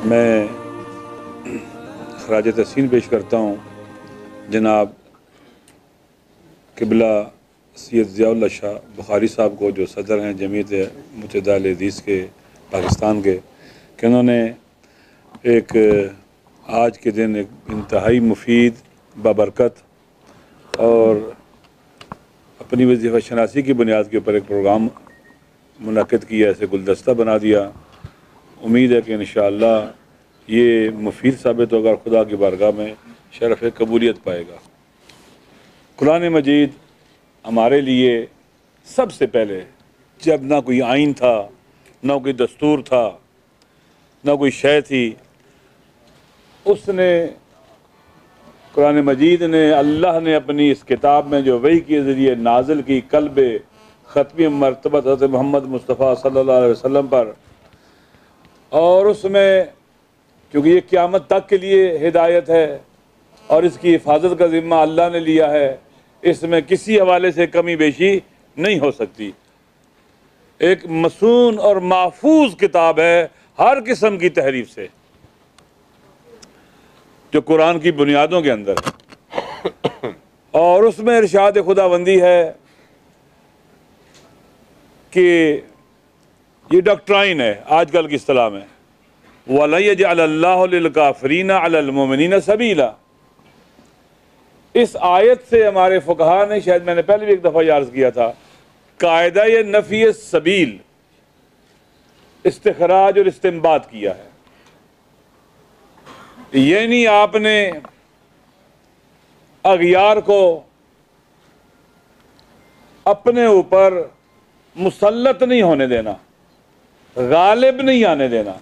میں خراج تحسین پیش کرتا ہوں جناب قبلہ سید ضیاء اللہ شاہ بخاری صاحب کو، جو صدر ہیں جمعیت متحدہ اہل حدیث کے پاکستان کے، کہ انہوں نے ایک آج کے دن ایک انتہائی مفید بابرکت اور اپنی وظیفہ شناسی کی بنیاد کے اوپر ایک پروگرام منعقد کیا، اسے گلدستہ بنا دیا۔ امید ہے کہ انشاءاللہ یہ مفید ثابت ہوگا اور خدا کی بارگاہ میں شرف قبولیت پائے گا۔ قرآن مجید ہمارے لیے سب سے پہلے، جب نہ کوئی آئین تھا، نہ کوئی دستور تھا، نہ کوئی شے تھی، اس نے قرآن مجید نے اللہ نے اپنی اس کتاب میں جو وحی کے ذریعے نازل کی قلب ختمی مرتبہ حضرت محمد مصطفیٰ صلی اللہ علیہ وسلم پر، اور اس میں کیونکہ یہ قیامت تک کے لیے ہدایت ہے اور اس کی حفاظت کا ذمہ اللہ نے لیا ہے، اس میں کسی حوالے سے کمی بیشی نہیں ہو سکتی۔ ایک مصون اور محفوظ کتاب ہے ہر قسم کی تحریف سے، جو قرآن کی بنیادوں کے اندر ہے، اور اس میں ارشاد خداوندی ہے کہ یہ ڈاکٹرائن ہے آج کل کی اصطلاح میں، وَلَن يَجْعَلَ اللَّهُ لِلْكَافِرِينَ عَلَى الْمُؤْمِنِينَ سَبِيلًا۔ اس آیت سے ہمارے فقہا نے، شاید میں نے پہلے بھی ایک دفعہ عرض کیا تھا، قاعدہ نفی سبیل استخراج اور استنباط کیا ہے، یعنی آپ نے اغیار کو اپنے اوپر مسلط نہیں ہونے دینا، غالب نہیں آنے دینا۔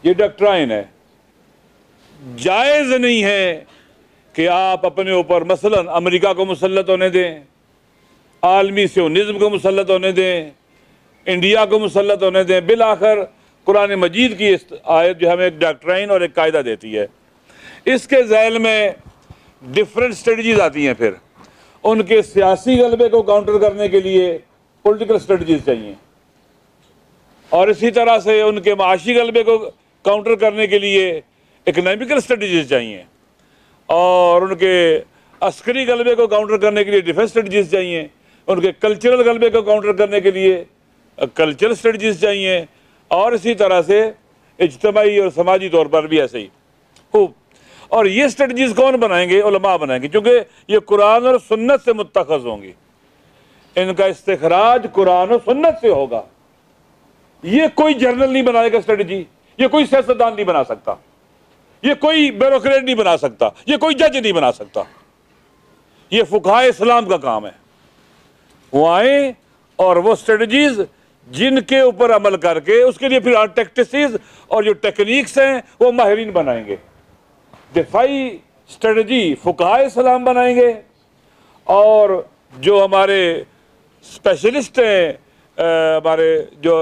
یہ ڈاکٹرائن ہے۔ جائز نہیں ہے کہ آپ اپنے اوپر مثلا امریکہ کو مسلط ہونے دیں، عالمی سیونزم کو مسلط ہونے دیں، انڈیا کو مسلط ہونے دیں۔ بالآخر قرآن مجید کی اس آیت جو ہمیں ایک ڈاکٹرائن اور ایک قاعدہ دیتی ہے، اس کے ذیل میں ڈیفرنٹ اسٹریٹجیز آتی ہیں۔ پھر ان کے سیاسی غلبے کو کاؤنٹر کرنے کے لیے پولیٹیکل اسٹریٹجیز چاہیے، اور اسی طرح سے ان کے معاشی غلبے کو کاؤنٹر کرنے کے لیے اکنامیکل اسٹریٹجیز چاہیے، اور ان کے عسکری غلبے کو کاؤنٹر کرنے کے لیے ڈیفنس اسٹریٹجیز چاہیے، ان کے کلچرل غلبے کو کاؤنٹر کرنے کے لیے کلچرل اسٹریٹجیز چاہیے، اور اسی طرح سے اجتماعی اور سماجی طور پر بھی ایسے ہی خوب۔ اور یہ اسٹریٹجیز کون بنائیں گے؟ علماء بنائیں گے، کیونکہ یہ قرآن اور سنت سے متخذ ہوں گی، ان کا استخراج قرآن و سنت سے ہوگا۔ یہ کوئی جرنل نہیں بنائے گا اسٹریٹجی، یہ کوئی سیاستدان نہیں بنا سکتا، یہ کوئی بیوروکریٹ نہیں بنا سکتا، یہ کوئی جج نہیں بنا سکتا۔ یہ فقہائے اسلام کا کام ہے، وہ آئیں اور وہ اسٹریٹجیز جن کے اوپر عمل کر کے اس کے لیے پھر ٹیکٹسز اور جو ٹیکنیکس ہیں وہ ماہرین بنائیں گے۔ دفاعی اسٹریٹجی فقہائے اسلام بنائیں گے، اور جو ہمارے اسپیشلسٹ ہیں، ہمارے جو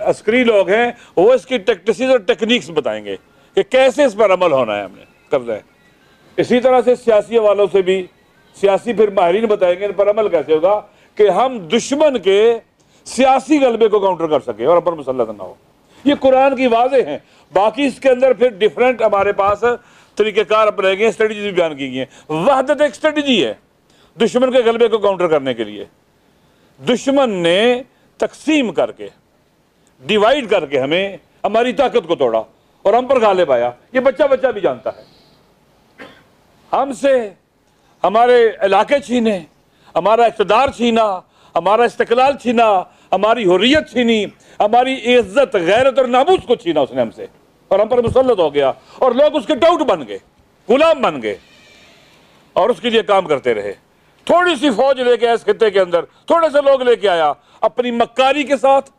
عسکری لوگ ہیں، وہ اس کی ٹیکٹسز اور ٹیکنیکس بتائیں گے کہ کیسے اس پر عمل ہونا ہے، ہم نے کرنا ہے۔ اسی طرح سے سیاسی حوالوں سے بھی سیاسی پھر ماہرین بتائیں گے ان پر عمل کیسے ہوگا کہ ہم دشمن کے سیاسی غلبے کو کاؤنٹر کر سکیں اور ہم پر مسلط نہ ہو۔ یہ قرآن کی واضح ہیں، باقی اس کے اندر پھر ڈیفرنٹ ہمارے پاس طریقہ کار اپنائے گئے، اسٹریٹجیز بھی بیان کی گئی ہیں۔ وحدت ایک اسٹریٹجی ہے دشمن کے غلبے کو کاؤنٹر کرنے کے لیے۔ دشمن نے تقسیم کر کے، ڈیوائیڈ کر کے ہماری طاقت کو توڑا اور ہم پر غالب آیا۔ یہ بچہ بچہ بھی جانتا ہے۔ ہم سے ہمارے علاقے چھینے، ہمارا اقتدار چھینا، ہمارا استقلال چھینا، ہماری حریت چھینی، ہماری عزت، غیرت اور ناموس کو چھینا اس نے ہم سے، اور ہم پر مسلط ہو گیا، اور لوگ اس کے ٹاؤٹ بن گئے، غلام بن گئے، اور اس کے لیے کام کرتے رہے۔ تھوڑی سی فوج لے کے اس خطے کے اندر تھوڑے سے لوگ لے کے آیا، اپنی مکاری کے ساتھ،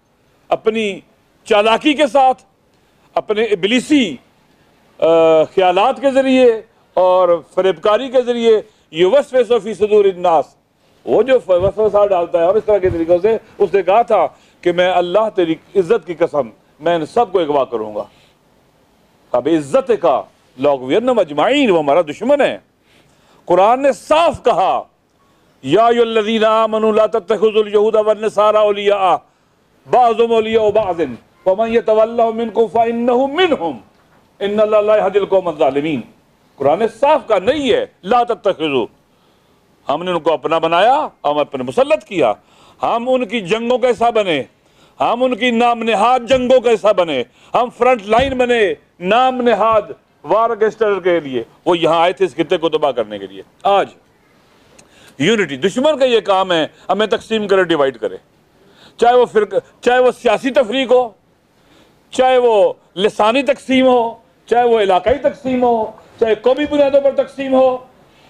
اپنی چالاکی کے ساتھ، اپنے ابلیسی خیالات کے ذریعے اور فریبکاری کے ذریعے یوسوس فی صدور الناس، وہ جو وسوسہ ڈالتا ہے اور اس طرح کے طریقوں سے اس نے کہا تھا کہ میں اللہ تیری عزت کی قسم میں ان سب کو اغوا کروں گا۔ اب عزت کا لوگ اجمعین، وہ ہمارا دشمن ہے۔ قرآن نے صاف کہا یا ایھا الذین آمنوا لا تتخذوا اليہود والنصارى اولیاء بعضهم اولیاء بعض وَمَن يَتَوَلَّهُ مِنكُمْ فَإِنَّهُ مِنْهُمْ إِنَّ اللَّهَ لَا يَهْدِي الْقَوْمَ الظَّالِمِينَ۔ قرآن صاف کا نہیں ہے لا تتخذوا، ہم نے ان کو اپنا بنایا، ہم اپنے مسلط کیا، ہم ان کی جنگوں کا حصہ بنے، ہم ان کی نام نہاد جنگوں کا حصہ بنے، ہم فرنٹ لائن بنے نام نہاد وار اگینسٹ کے لیے۔ وہ یہاں آئے تھے اس خطے کو تباہ کرنے کے لیے۔ آج یونٹی، دشمن کا یہ کام ہے ہمیں تقسیم کرے، ڈیوائیڈ کرے، چاہے وہ فرقہ، چاہے وہ سیاسی تفریق ہو، چاہے وہ لسانی تقسیم ہو، چاہے وہ علاقائی تقسیم ہو، چاہے قومی بنیادوں پر تقسیم ہو،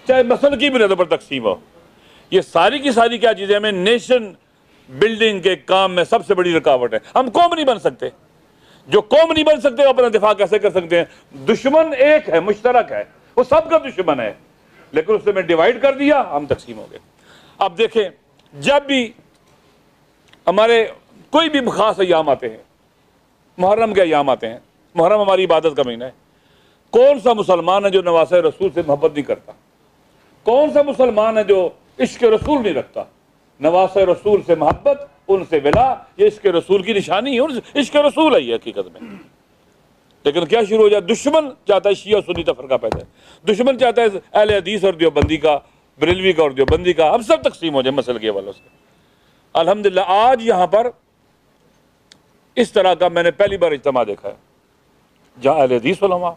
چاہے مسلکی بنیادوں پر تقسیم ہو۔ یہ ساری کی ساری کیا چیزیں ہمیں نیشن بلڈنگ کے کام میں سب سے بڑی رکاوٹ ہے۔ ہم قوم نہیں بن سکتے، جو قوم نہیں بن سکتے وہ اپنا دفاع کیسے کر سکتے ہیں؟ دشمن ایک ہے، مشترک ہے، وہ سب کا دشمن ہے، لیکن اس نے میں ڈیوائیڈ کر دیا، ہم تقسیم ہو گئے۔ اب دیکھیں، جب بھی ہمارے کوئی بھی خاص ایام آتے ہیں، محرم کے ایام آتے ہیں، محرم ہماری عبادت کا مہینہ ہے، کون سا مسلمان ہے جو نواسہ رسول سے محبت نہیں کرتا؟ کون سا مسلمان ہے جو عشق رسول نہیں رکھتا؟ نواسہ رسول سے محبت، ان سے ولا، یہ عشق رسول کی نشانی ہے، عشق رسول ہے یہ حقیقت میں۔ لیکن کیا شروع ہو جائے؟ دشمن چاہتا ہے شیعہ سنی تفرقہ پیدا ہے، دشمن چاہتا ہے اہل حدیث اور دیوبندی کا، بریلوی کا اور دیوبندی کا، ہم سب تقسیم ہو جائے مسئلے کے حوالے سے۔ الحمدللہ آج یہاں پر اس طرح کا میں نے پہلی بار اجتماع دیکھا ہے، جہاں اہل حدیث علماء،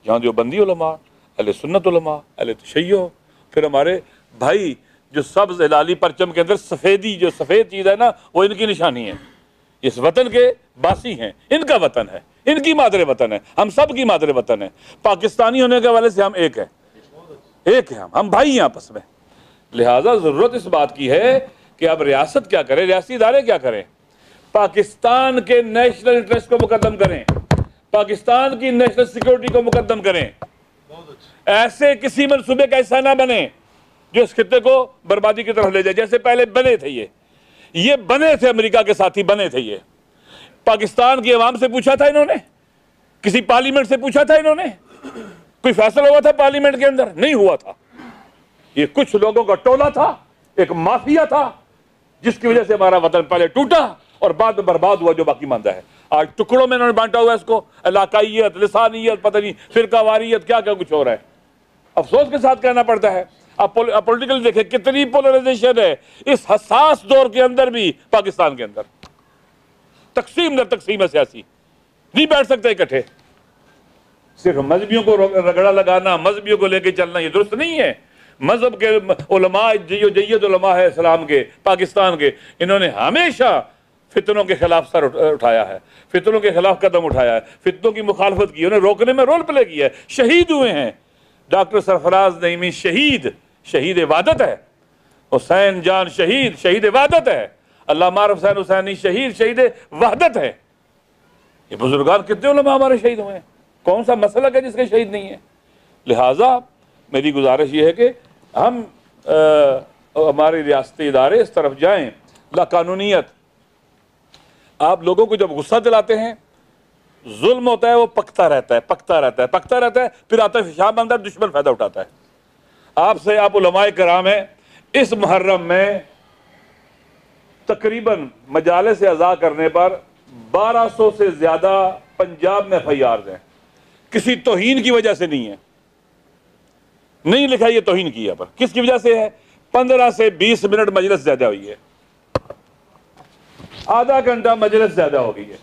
جہاں دیوبندی علماء، اہل سنت علماء، اہل تشیع، پھر ہمارے بھائی جو سبز ہلالی پرچم کے اندر سفیدی، جو سفید چیز ہے نا، وہ ان کی نشانی ہے، اس وطن کے باسی ہیں، ان کا وطن ہے، ان کی مادر وطن ہے، ہم سب کی مادر وطن ہے۔ پاکستانی ہونے کے حوالے سے ہم ایک ہیں، ایک ہیں، ہم بھائی ہیں آپس میں۔ لہٰذا ضرورت اس بات کی ہے کہ اب ریاست کیا کرے، ریاستی ادارے کیا کریں؟ پاکستان کے نیشنل انٹرسٹ کو مقدم کریں، پاکستان کی نیشنل سیکورٹی کو مقدم کریں، ایسے کسی منصوبے کا حصہ نہ بنے جو اس خطے کو بربادی کی طرف لے جائے، جیسے پہلے بنے تھے یہ بنے تھے، امریکہ کے ساتھی بنے تھے۔ یہ پاکستان کی عوام سے پوچھا تھا انہوں نے؟ کسی پارلیمنٹ سے پوچھا تھا انہوں نے؟ کوئی فیصلہ ہوا تھا پارلیمنٹ کے اندر؟ نہیں ہوا تھا۔ یہ کچھ لوگوں کا ٹولہ تھا، ایک مافیا تھا، جس کی وجہ سے ہمارا وطن پہلے ٹوٹا اور بعد میں برباد ہوا جو باقی ماندہ ہے۔ آج ٹکڑوں میں انہوں نے بانٹا ہوا ہے اس کو، علاقائیت، لسانیت، پتہ نہیں فرقہ واریت، کیا کیا کچھ ہو رہا ہے۔ افسوس کے ساتھ کہنا پڑتا ہے، اب پولیٹیکل دیکھیں کتنی پولرائزیشن ہے اس حساس دور کے اندر بھی۔ پاکستان کے اندر تقسیم در تقسیم ہے سیاسی، نہیں بیٹھ سکتے اکٹھے۔ صرف مذہبیوں کو رگڑا لگانا، مذہبیوں کو لے کے چلنا، یہ درست نہیں ہے۔ مذہب کے علماء، جید علماء ہے اسلام کے، پاکستان کے، انہوں نے ہمیشہ فتنوں کے خلاف سر اٹھایا ہے، فتنوں کے خلاف قدم اٹھایا ہے، فتنوں کی مخالفت کی، انہیں روکنے میں رول پلے کیا ہے، شہید ہوئے ہیں۔ ڈاکٹر سرفراز نعیمی شہید عبادت ہے، حسین جان شہید عبادت ہے، علامہ عارف حسین حسینی شہید وحدت ہے۔ یہ بزرگان کتنے علماء ہمارے شہید ہوئے ہیں، کون سا مسلک ہے جس کے شہید نہیں ہے؟ لہٰذا میری گزارش یہ ہے کہ ہم ہمارے ریاستی ادارے اس طرف جائیں۔ لا قانونیت، آپ لوگوں کو جب غصہ دلاتے ہیں، ظلم ہوتا ہے، وہ پکتا رہتا ہے، پھر آتا ہے فشار بنتا ہے، دشمن فائدہ اٹھاتا ہے۔ آپ علماء کرام ہیں، اس محرم میں تقریباً مجالس اعضاء کرنے پر 1200 سے زیادہ پنجاب میں FIRs ہیں، کسی توہین کی وجہ سے نہیں ہے، نہیں لکھا یہ توہین کی ہے، پر کس کی وجہ سے ہے؟ 15 سے 20 منٹ مجلس زیادہ ہوئی ہے، آدھا گھنٹہ مجلس زیادہ ہو گئی ہے۔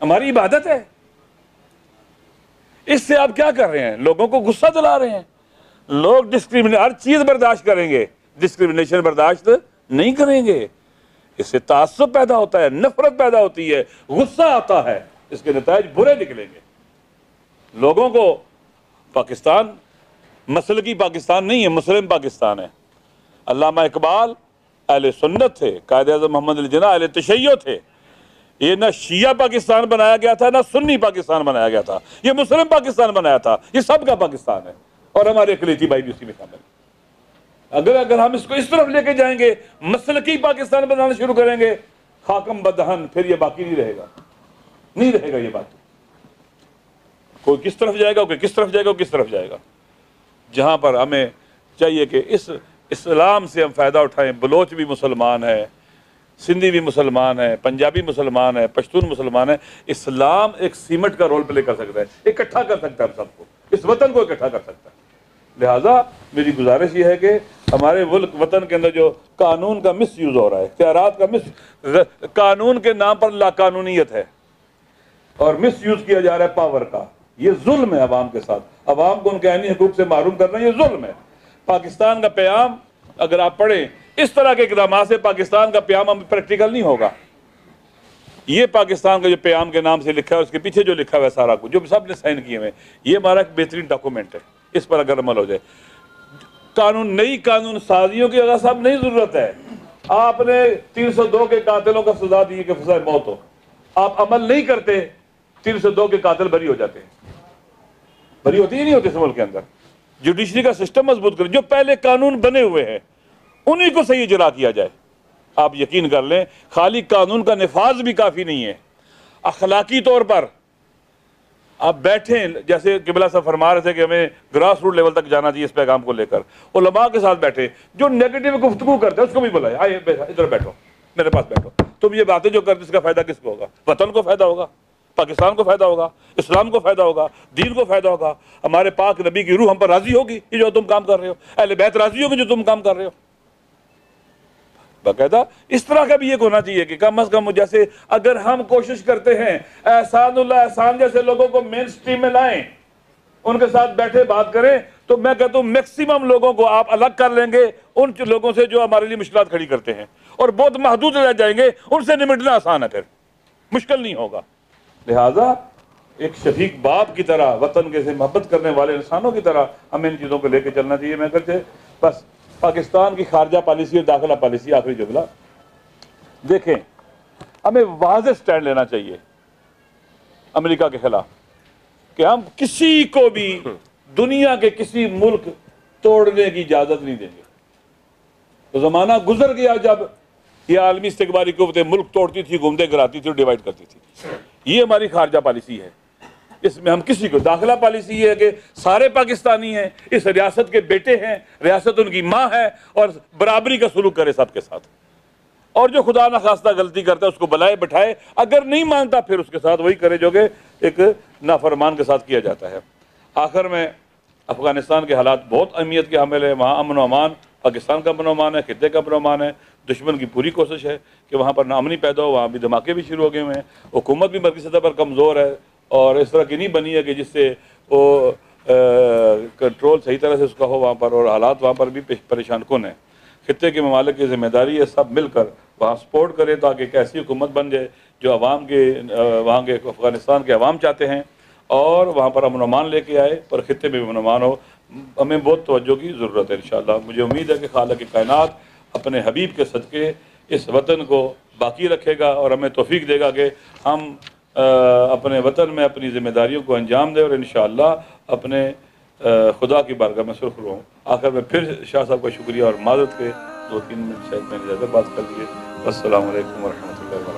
ہماری عبادت ہے، اس سے آپ کیا کر رہے ہیں؟ لوگوں کو غصہ دلا رہے ہیں۔ لوگ ہر چیز برداشت کریں گے، ڈسکریمنیشن برداشت نہیں کریں گے۔ اس سے تعصب پیدا ہوتا ہے، نفرت پیدا ہوتی ہے، غصہ آتا ہے، اس کے نتائج برے نکلیں گے۔ لوگوں کو پاکستان مسلکی پاکستان نہیں ہے، مسلم پاکستان ہے۔ علامہ اقبال اہل سنت تھے، قائد اعظم محمد علی جناح اہل تشیع تھے۔ یہ نہ شیعہ پاکستان بنایا گیا تھا، نہ سنی پاکستان بنایا گیا تھا، یہ مسلم پاکستان بنایا تھا، یہ سب کا پاکستان ہے، اور ہمارے اقلیتی بھائی بھی اسی میں شامل ہیں۔ اگر ہم اس کو اس طرف لے کے جائیں گے، مسلکی پاکستان بنانا شروع کریں گے، خاکم بدہن، پھر یہ باقی نہیں رہے گا یہ بات۔ کوئی کس طرف جائے گا، کوئی کس طرف جائے گا، کس طرف جائے گا۔ جہاں پر ہمیں چاہیے کہ اس اسلام سے ہم فائدہ اٹھائیں۔ بلوچ بھی مسلمان ہے، سندھی بھی مسلمان ہے، پنجابی مسلمان ہے، پشتون مسلمان ہے. اسلام ایک سیمٹ کا رول پلے کر سکتا ہے، اکٹھا کر سکتا ہے ہم سب کو، اس وطن کو اکٹھا کر سکتا ہے. لہٰذا میری گزارش یہ ہے کہ ہمارے ملک وطن کے اندر جو قانون کا مس یوز ہو رہا ہے، اختیارات کا قانون کے نام پر لا قانونیت ہے اور مس یوز کیا جا رہا ہے پاور کا، یہ ظلم ہے عوام کے ساتھ. عوام کو ان کے عینی حقوق سے محروم کرنا یہ ظلم ہے. پاکستان کا پیام اگر آپ پڑھیں، اس طرح کے اقدامات سے پاکستان کا پیام ہم پریکٹیکل نہیں ہوگا. یہ پاکستان کا جو پیام کے نام سے لکھا ہے، اس کے پیچھے جو لکھا ہوا ہے سارا کچھ جو سب نے سائن کیے ہوئے، یہ ہمارا ایک بہترین ڈاکومنٹ ہے. اس پر اگر عمل ہو جائے، نئی قانون سازیوں کی اگر صاحب نہیں ضرورت ہے. آپ نے 302 کے قاتلوں کا سزا دی کہ سزائے موت ہو، آپ عمل نہیں کرتے، 302 کے قاتل بری ہو جاتے ہیں. بری ہوتی ہی نہیں ہوتی اس ملک کے اندر. جوڈیشری کا سسٹم مضبوط کریں، جو پہلے قانون بنے ہوئے ہیں انہی کو صحیح اجرا کیا جائے. آپ یقین کر لیں خالی قانون کا نفاذ بھی کافی نہیں ہے، اخلاقی طور پر آپ بیٹھیں. جیسے قبلہ صاحب فرما رہے تھے کہ ہمیں گراس روٹ لیول تک جانا چاہیے اس پیغام کو لے کر، علماء کے ساتھ بیٹھے، جو نیگیٹو گفتگو کرتے ہیں اس کو بھی بلائے، آئے ادھر بیٹھو، میرے پاس بیٹھو. تم یہ باتیں جو کرتے اس کا فائدہ کس کو ہوگا؟ وطن کو فائدہ ہوگا، پاکستان کو فائدہ ہوگا، اسلام کو فائدہ ہوگا، دین کو فائدہ ہوگا. ہمارے پاک نبی کی روح ہم پر راضی ہوگی یہ جو تم کام کر رہے ہو، اہل بیت راضی ہوگی جو تم کام کر رہے ہو. باقاعدہ اس طرح کا بھی ایک ہونا چاہیے کہ کم از کم جیسے اگر ہم کوشش کرتے ہیں احسان اللہ احسان جیسے لوگوں کو مین سٹریم میں لائیں، ان کے ساتھ بیٹھے بات کریں، تو میں کہتا ہوں میکسیمم لوگوں کو آپ الگ کر لیں گے ان لوگوں سے جو ہمارے لیے مشکلات کھڑی کرتے ہیں، اور بہت محدود رہ جائیں گے. ان سے نمٹنا آسان ہے، پھر مشکل نہیں ہوگا. لہٰذا ایک شفیق باپ کی طرح، وطن کے سے محبت کرنے والے انسانوں کی طرح ہمیں ان چیزوں کو لے کے چلنا چاہیے. میں کہتے بس پاکستان کی خارجہ پالیسی اور داخلہ پالیسی، آخری جملہ دیکھیں، ہمیں واضح سٹینڈ لینا چاہیے امریکہ کے خلاف کہ ہم کسی کو بھی دنیا کے کسی ملک توڑنے کی اجازت نہیں دیں گے. تو زمانہ گزر گیا جب یہ عالمی استکباری قوتیں ملک توڑتی تھی، گھومتے گراتی تھی اور ڈیوائڈ کرتی تھی. یہ ہماری خارجہ پالیسی ہے. اس میں ہم کسی کو، داخلہ پالیسی یہ ہے کہ سارے پاکستانی ہیں، اس ریاست کے بیٹے ہیں، ریاست ان کی ماں ہے، اور برابری کا سلوک کرے سب کے ساتھ. اور جو خدا نخواستہ غلطی کرتا ہے اس کو بلائے بٹھائے، اگر نہیں مانتا پھر اس کے ساتھ وہی کرے جو کہ ایک نافرمان کے ساتھ کیا جاتا ہے. آخر میں افغانستان کے حالات بہت اہمیت کے حامل ہے. وہاں امن و امان، پاکستان کا امن و امان ہے، خطے کا امن و امان ہے. دشمن کی پوری کوشش ہے کہ وہاں پر ناامنی پیدا ہو. وہاں بھی دھماکے بھی شروع ہو گئے ہوئے ہیں. حکومت بھی مرکزی سطح پر کمزور ہے اور اس طرح کی نہیں بنی ہے کہ جس سے وہ کنٹرول صحیح طرح سے اس کا ہو وہاں پر، اور حالات وہاں پر بھی پریشان کن ہیں. خطے کے ممالک کی ذمہ داری ہے سب مل کر وہاں سپورٹ کرے تاکہ ایک ایسی حکومت بن جائے جو عوام کے، وہاں کے افغانستان کے عوام چاہتے ہیں، اور وہاں پر امن و امان لے کے آئے اور خطے میں بھی امن و امان ہو. ہمیں بہت توجہ کی ضرورت ہے انشاءاللہ. مجھے امید ہے کہ خالق کائنات اپنے حبیب کے صدقے اس وطن کو باقی رکھے گا اور ہمیں توفیق دے گا کہ ہم اپنے وطن میں اپنی ذمہ داریوں کو انجام دیں اور انشاءاللہ اپنے خدا کی بارگاہ میں سرخرو ہوں. آخر میں پھر شاہ صاحب کا شکریہ اور معذرت کے 2-3 منٹ شاید میں نے زیادہ بات کر لی ہے. السلام علیکم ورحمۃ اللہ وبرکاتہ.